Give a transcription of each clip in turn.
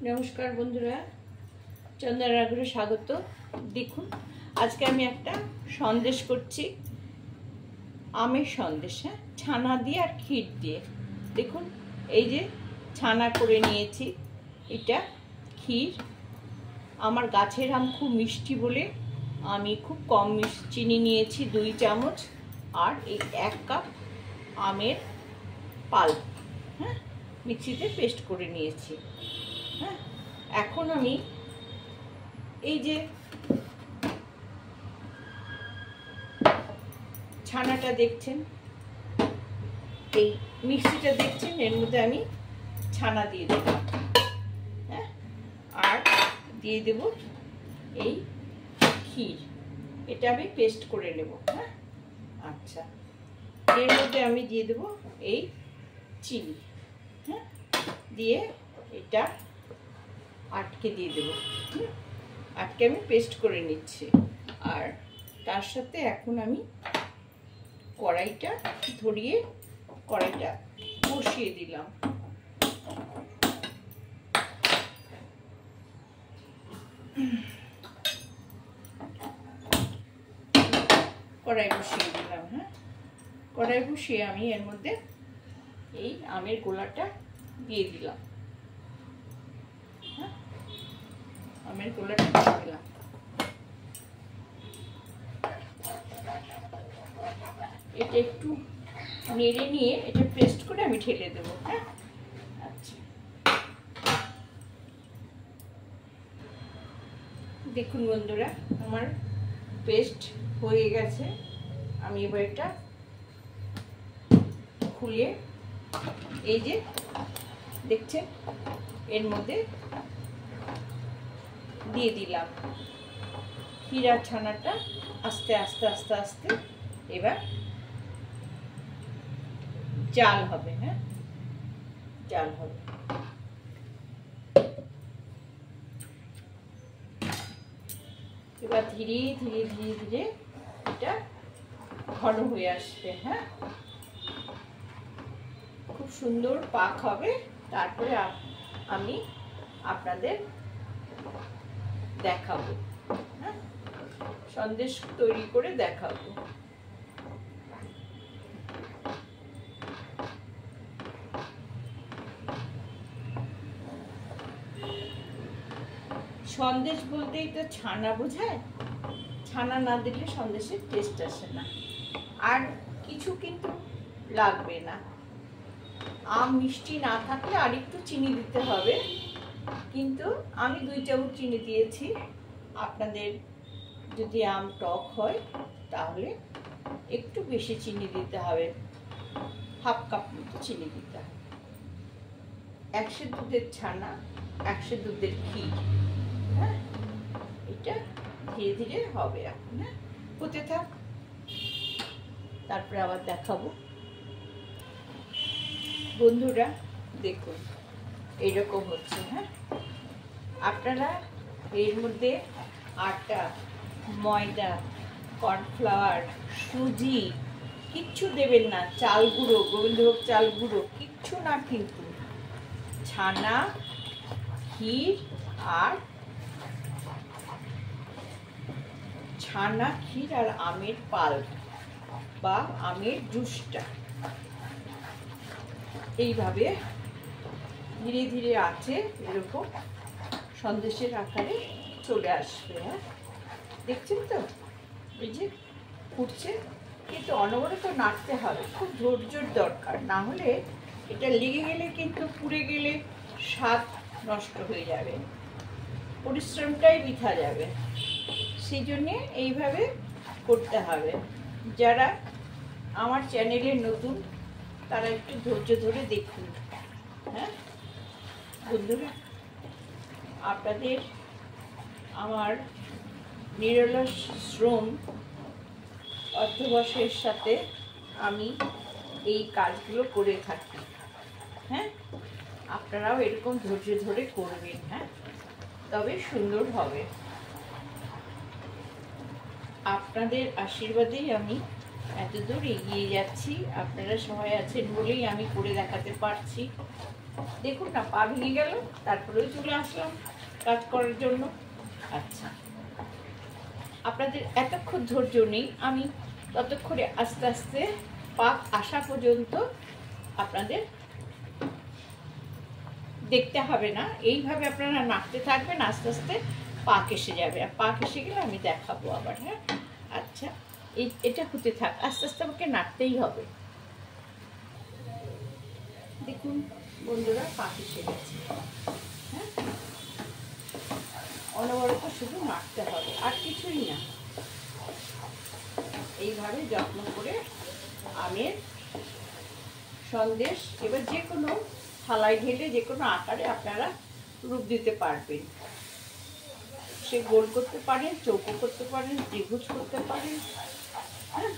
नमस्कार बंधुरा चंदन राघरे स्वागत। देखुन आज के आमी एकटा सन्देश करछि, आमेर सन्देश। हाँ, छाना दिए और क्षीर दिए। देखुन এই যে ছানা করে নিয়েছি, এটা ক্ষীর। আমার গাছের আম খুব মিষ্টি বলে আমি খুব কম চিনি নিয়েছি, 2 চামচ। আর এই 1 কাপ আমের পাল্প হ্যাঁ মিক্সিতে পেস্ট করে নিয়েছি। হ্যাঁ, এখন আমি এই যে ছানাটা দেখছেন, এই মিক্সিটা দেখছেন, এর মধ্যে আমি ছানা দিয়ে দেব। হ্যাঁ, আর দিয়ে দেব এই ক্ষীর, এটা আমি পেস্ট করে নেব। হ্যাঁ, আচ্ছা, এর মধ্যে আমি দিয়ে দেব এই চিনি। হ্যাঁ, দিয়ে এটা আটকে দিয়ে দেব। আটকে আমি পেস্ট করে নিচ্ছি। আর তার সাথে এখন আমি কড়াইটা ধরিয়ে কড়াইটা বসিয়ে দিলাম। কড়াই বসিয়ে দিলাম। হ্যাঁ, কড়াই বসিয়ে আমি এর মধ্যে এই আমের গোলাটা দিয়ে দিলাম। হ্যাঁ, আমের গোলাটা দিয়ে দিলাম। এটা একটু নেড়ে নিয়ে এটা পেস্ট করে আমি ঢেলে দেবো। হ্যাঁ, আচ্ছা, দেখুন বন্ধুরা আমার পেস্ট হয়ে গেছে। আমি এবার এটা খুলে এই যে দেখছেন এর মধ্যে দিয়ে দিলাম ক্ষীর আর ছানাটা। আস্তে আস্তে আস্তে আস্তে এবার জাল হবে। হ্যাঁ, জাল হবে। এবার ধীরে ধীরে ধীরে ধীরে এটা ঘন হয়ে আসবে। হ্যাঁ, খুব সুন্দর পাক হবে। তারপরে আমি আপনাদের দেখাবো। হ্যাঁ, সন্দেশ তৈরি করে দেখাবো। সন্দেশ বলতেই তো ছানা বোঝায়, ছানা না দিলে সন্দেশের টেস্ট আসে না। আর কিছু কিন্তু লাগবে না। আম মিষ্টি না থাকলে আর একটু চিনি দিতে হবে, কিন্তু আমি 2 চামচ চিনি দিয়েছি। আপনাদের যদি আম টক হয় তাহলে একটু বেশি চিনি দিতে হবে, হাফ কাপ মতো চিনি দিতে হবে। 100 দুধের ছানা, 100 দুধের ক্ষীর। হ্যাঁ, এটা ধীরে ধীরে হবে এখন। হ্যাঁ, হতে থাক, তারপরে আবার দেখাবো। বন্ধুরা দেখুন এইরকম হচ্ছে। হ্যাঁ, আপনারা এর মধ্যে আটা, ময়দা, কর্নফ্লাওয়ার, সুজি কিচ্ছু দেবেন না। চাল গুঁড়ো, গোবিন্দভোগ চাল গুঁড়ো কিচ্ছু না, কিন্তু ছানা, ক্ষীর আর আমের পাল্প বা আমের জুসটা এইভাবে ধীরে ধীরে আছে এরকম সন্দেশের আকারে চলে আসবে। হ্যাঁ, দেখছেন তো এই যে ফুটছে, কিন্তু অনবরত নাড়তে হবে, খুব ধৈর্যর দরকার। না হলে এটা লেগে গেলে কিন্তু পুড়ে গেলে স্বাদ নষ্ট হয়ে যাবে, পরিশ্রমটাই বৃথা যাবে। সেই জন্যে এইভাবে করতে হবে। যারা আমার চ্যানেলে নতুন তারা একটু ধৈর্য ধরে দেখুন। হ্যাঁ বন্ধুরা, আপনাদের আমার নিরলস শ্রম অধ্যবসায়ের সাথে আমি এই কাজগুলো করে থাকি। হ্যাঁ, আপনারাও এরকম ধৈর্য ধরে করবেন। হ্যাঁ, তবে সুন্দর হবে। আপনাদের আশীর্বাদেই আমি এতদূর এগিয়ে যাচ্ছি। আপনারা সবাই আছেন বলেই আমি করে দেখাতে পারছি। দেখুন না, পা ভেঙে গেল, তারপরেও চলে আসলাম কাজ করার জন্য। আচ্ছা, আপনাদের এতক্ষণ ধৈর্য নেই, আমি ততক্ষণে আস্তে আস্তে পাক আসা পর্যন্ত আপনাদের দেখতে হবে না, এইভাবে আপনারা নাড়তে থাকবেন, আস্তে আস্তে পাক এসে যাবে। আর পাক এসে গেলে আমি দেখাবো আবার। হ্যাঁ, আচ্ছা, এটা হতে থাক, আস্তে আস্তে আমাকে নাড়তেই হবে। দেখুন বন্ধুরা, পাক এসে গেছে। হ্যাঁ, অনবরত শুধু নাড়তে হবে, আর কিছুই না। এইভাবে যত্ন করে আমের সন্দেশ এবার যে কোনো থালায় ঢেলে যে কোনো আকারে আপনারা রূপ দিতে পারবেন। সে গোল করতে পারেন, চৌকো করতে পারেন, ত্রিভুজ করতে পারেন। হ্যাঁ,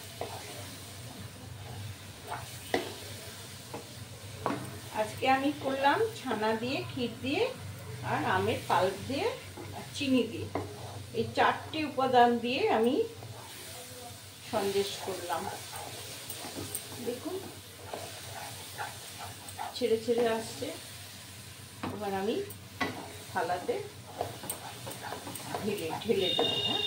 আজকে আমি করলাম ছানা দিয়ে, ক্ষীর দিয়ে, আর আমের পাল্প দিয়ে, আর চিনি দিয়ে। এই 4টে উপাদান দিয়ে আমি সন্দেশ করলাম। দেখুন ছেড়ে ছেড়ে আসছে। এবার আমি থালাতে ঢেলে দেবো। হ্যাঁ,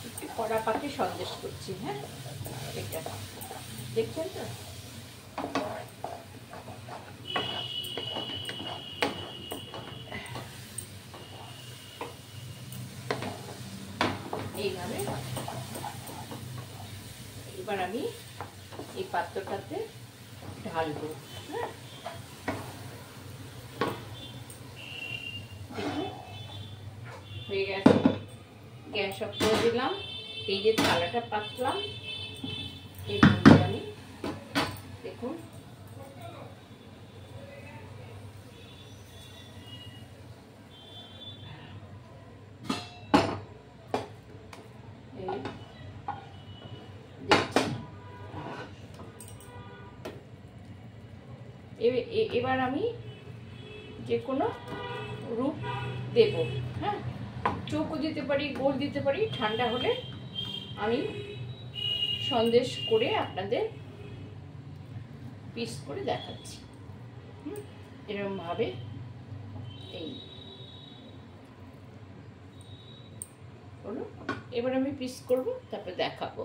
একটু কড়া পাকে সন্দেশ করছি। হ্যাঁ, এটা দেখছেন তো? এইভাবে এবার আমি এই পাত্রটাতে ঢালবো। হ্যাঁ, দেখুন হয়ে গেছে। গ্যাস অফ করে দিলাম। এই যে থালাটা পাতলাম, এর মধ্যে আমি দেখুন এবার আমি যে কোনো রূপ দেব। হ্যাঁ, চৌকো দিতে পারি, গোল দিতে পারি। ঠান্ডা হলে আমি সন্দেশ করে আপনাদের পিস করে দেখাচ্ছি। এরকমভাবে এই হলো। এবার আমি পিস করব, তারপরে দেখাবো।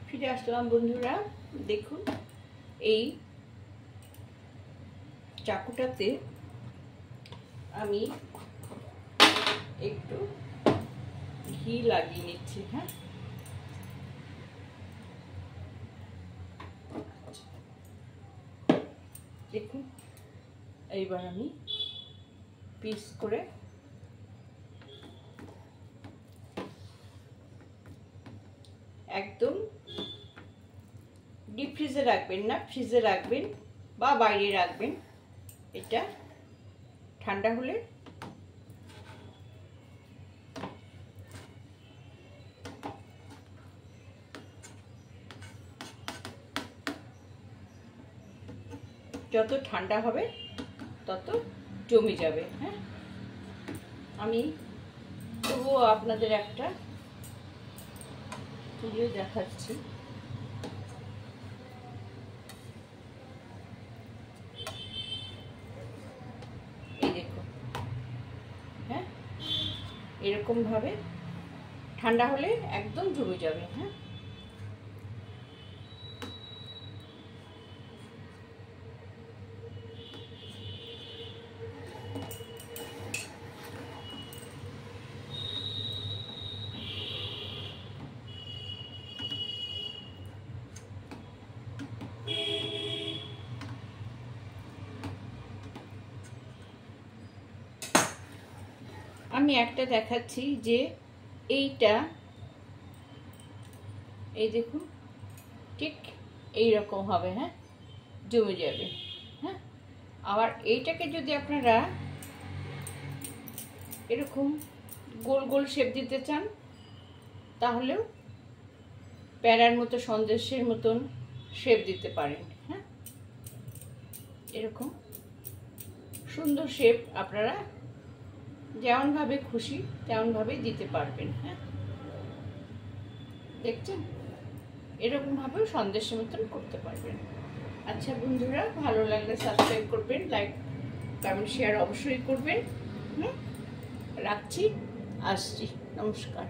ফিরে আসলাম বন্ধুরা। দেখুন এই চাকুটাতে আমি একটু ঘি লাগিয়ে নিচ্ছি। হ্যাঁ, দেখুন এইবার আমি পিস করে একদম ডিপ ফ্রিজে রাখবেন না, ফ্রিজে রাখবেন বা বাইরে রাখবেন। এটা ঠান্ডা হলে যত ঠান্ডা হবে তত জমে যাবে। হ্যাঁ, আমি তবুও আপনাদের একটা তুলে দেখাচ্ছি। এই দেখুন। হ্যাঁ, এরকম ভাবে ঠান্ডা হলে একদম জমে যাবে। হ্যাঁ, আমি একটা দেখাচ্ছি যে এইটা, এই দেখুন ঠিক এই রকম হবে। হ্যাঁ, জমে যাবে। হ্যাঁ, আবার এইটাকে যদি আপনারা এরকম গোল গোল শেপ দিতে চান তাহলেও প্যারার মতো, সন্দেশের মতন শেপ দিতে পারেন। হ্যাঁ, এরকম সুন্দর শেপ আপনারা যেমনভাবে খুশি তেমনভাবেই দিতে পারবেন। হ্যাঁ, দেখছেন, এরকমভাবেও সন্দেশের মতন করতে পারবেন। আচ্ছা বন্ধুরা, ভালো লাগলে সাবস্ক্রাইব করবেন, লাইক কমেন্ট শেয়ার অবশ্যই করবেন। রাখছি, আসছি, নমস্কার।